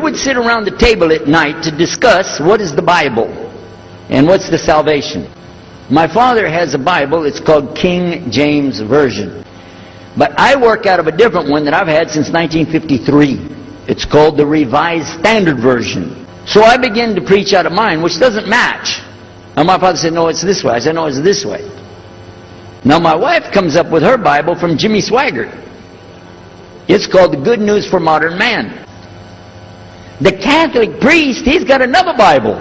would sit around the table at night to discuss what is the Bible and what's the salvation. My father has a Bible. It's called King James Version. But I work out of a different one that I've had since 1953. It's called the Revised Standard Version. So I began to preach out of mine, which doesn't match. And my father said, no, it's this way. I said, no, it's this way. Now my wife comes up with her Bible from Jimmy Swaggart. It's called The Good News for Modern Man. The Catholic priest, he's got another Bible.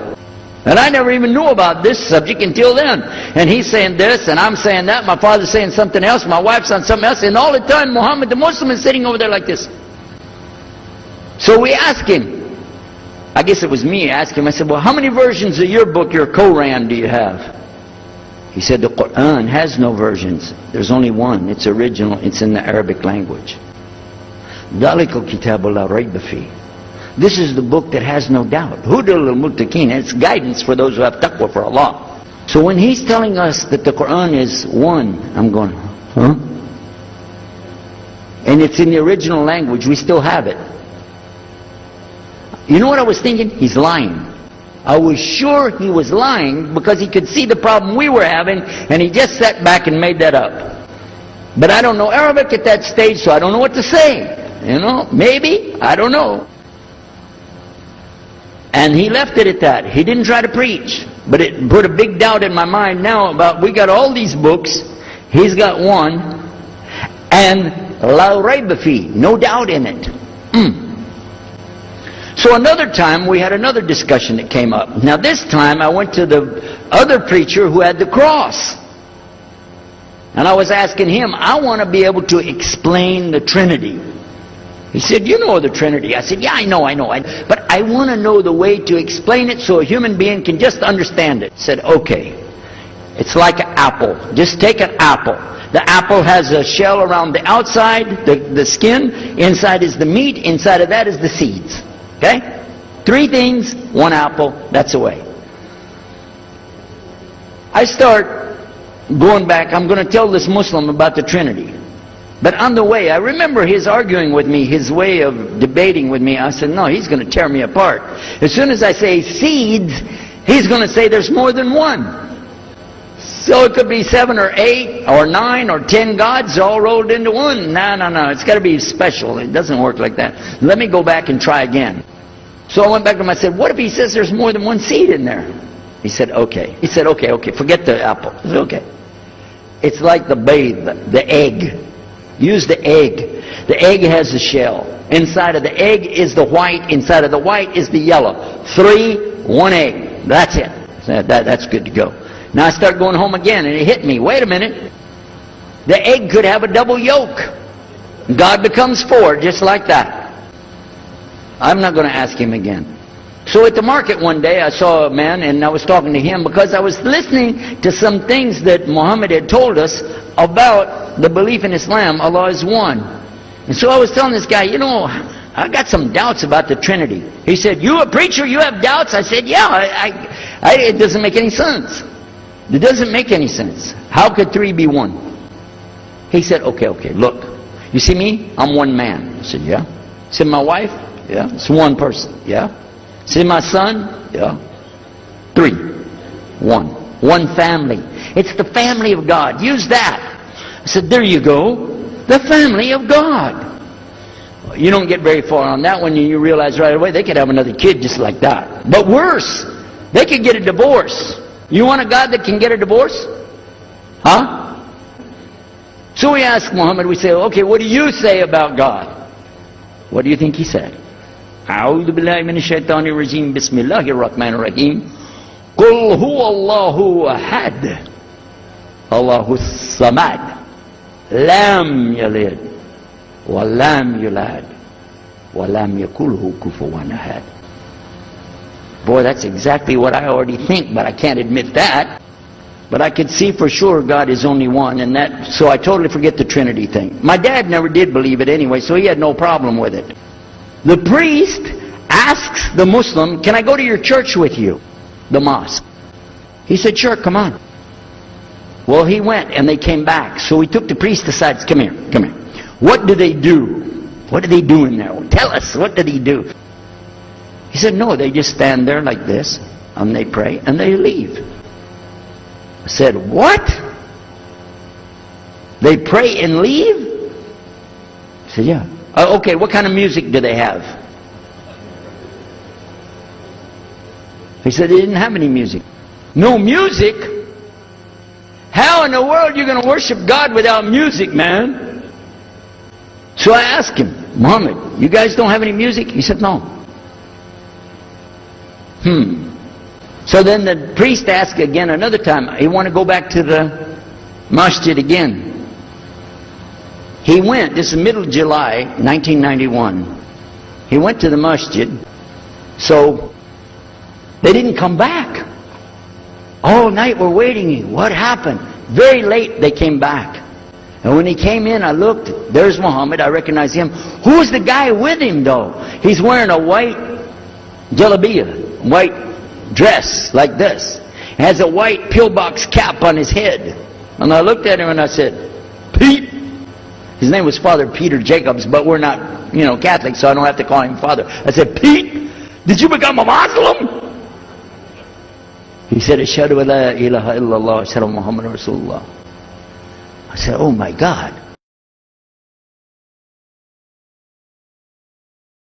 And I never even knew about this subject until then. And he's saying this, and I'm saying that. My father's saying something else. My wife's on something else. And all the time, Muhammad the Muslim is sitting over there like this. So we asked him. I guess it was me. I asked him. I said, well, how many versions of your book, your Quran, do you have? He said, the Quran has no versions. There's only one. It's original. It's in the Arabic language. ذَلِكَ الْكِتَابُ لَا رَيْبَ فِيهِ. This is the book that has no doubt. Huda lil-muttaqin. It's guidance for those who have taqwa for Allah. So when he's telling us that the Quran is one, I'm going, huh? And it's in the original language. We still have it. You know what I was thinking? He's lying. I was sure he was lying because he could see the problem we were having, and he just sat back and made that up. But I don't know Arabic at that stage, so I don't know what to say. You know, maybe, I don't know. And he left it at that. He didn't try to preach. But it put a big doubt in my mind now about, we got all these books, he's got one, and la rayba fi, no doubt in it. So another time we had another discussion that came up. Now this time I went to the other preacher who had the cross. And I was asking him, I want to be able to explain the Trinity. He said, you know the Trinity. I said, yeah, I know. But I want to know the way to explain it so a human being can just understand it. He said, okay. It's like an apple. Just take an apple. The apple has a shell around the outside, the skin. Inside is the meat. Inside of that is the seeds. Okay? 3 things, 1 apple. That's the way. I start going back. I'm going to tell this Muslim about the Trinity. But on the way, I remember his arguing with me, his way of debating with me. I said, no, he's going to tear me apart. As soon as I say seeds, he's going to say there's more than one. So it could be 7 or 8 or 9 or 10 gods all rolled into one. No. It's got to be special. It doesn't work like that. Let me go back and try again. So I went back to him. I said, what if he says there's more than one seed in there? He said, okay. He said, okay. Forget the apple. I said, okay. It's like the babe, the egg. Use the egg. The egg has a shell. Inside of the egg is the white. Inside of the white is the yellow. 3, 1 egg. That's it. That's good to go. Now I start going home again, and it hit me. Wait a minute. The egg could have a double yolk. God becomes 4, just like that. I'm not going to ask him again. So at the market one day, I saw a man, and I was talking to him because I was listening to some things that Muhammad had told us about the belief in Islam, Allah is one. And so I was telling this guy, you know, I got some doubts about the Trinity. He said, you a preacher, you have doubts? I said, yeah, it doesn't make any sense. It doesn't make any sense. How could 3 be 1? He said, okay, look. You see me? I'm one man. I said, yeah. See my wife? Yeah. It's one person. Yeah. See my son? Yeah. 3. 1. One family. It's the family of God. Use that. I said, there you go. The family of God. You don't get very far on that one, and you realize right away they could have another kid just like that. But worse, they could get a divorce. You want a God that can get a divorce? Huh? So we ask Muhammad, we say, okay, what do you say about God? What do you think he said? أعوذ بالله من الشيطان الرجيم بسم الله الرحمن الرحيم قل هو الله أحد الله الصمد لم يلد ولم يولد ولم يكن له كفوا أحد. Boy, that's exactly what I already think, but I can't admit that. But I could see for sure God is only one, and that, so I totally forget the Trinity thing. My dad never did believe it anyway, so he had no problem with it. The priest asks the Muslim, can I go to your church with you? The mosque. He said, sure, come on. Well, he went, and they came back. So he took the priest aside. Come here. What do they do? What do they do in there? Tell us, what did he do? He said, no, they just stand there like this, and they pray, and they leave. I said, what? They pray and leave? I said, yeah. Okay, what kind of music do they have? He said, they didn't have any music. No music? How in the world are you going to worship God without music, man? So I asked him, Muhammad, you guys don't have any music? He said, no. So then the priest asked again another time. He wanted to go back to the masjid again. He went, this is middle of July, 1991. He went to the masjid. So they didn't come back. All night we're waiting. What happened? Very late they came back. And when he came in, I looked. There's Muhammad. I recognize him. Who's the guy with him, though? He's wearing a white jalabiyah, white dress like this. He has a white pillbox cap on his head. And I looked at him and I said, Pete. His name was Father Peter Jacobs, but we're not, Catholic, so I don't have to call him Father. I said, Pete, did you become a Muslim? He said, Ashhadu an la ilaha illallah, Ashhadu Muhammad Rasulullah. I said, oh my God.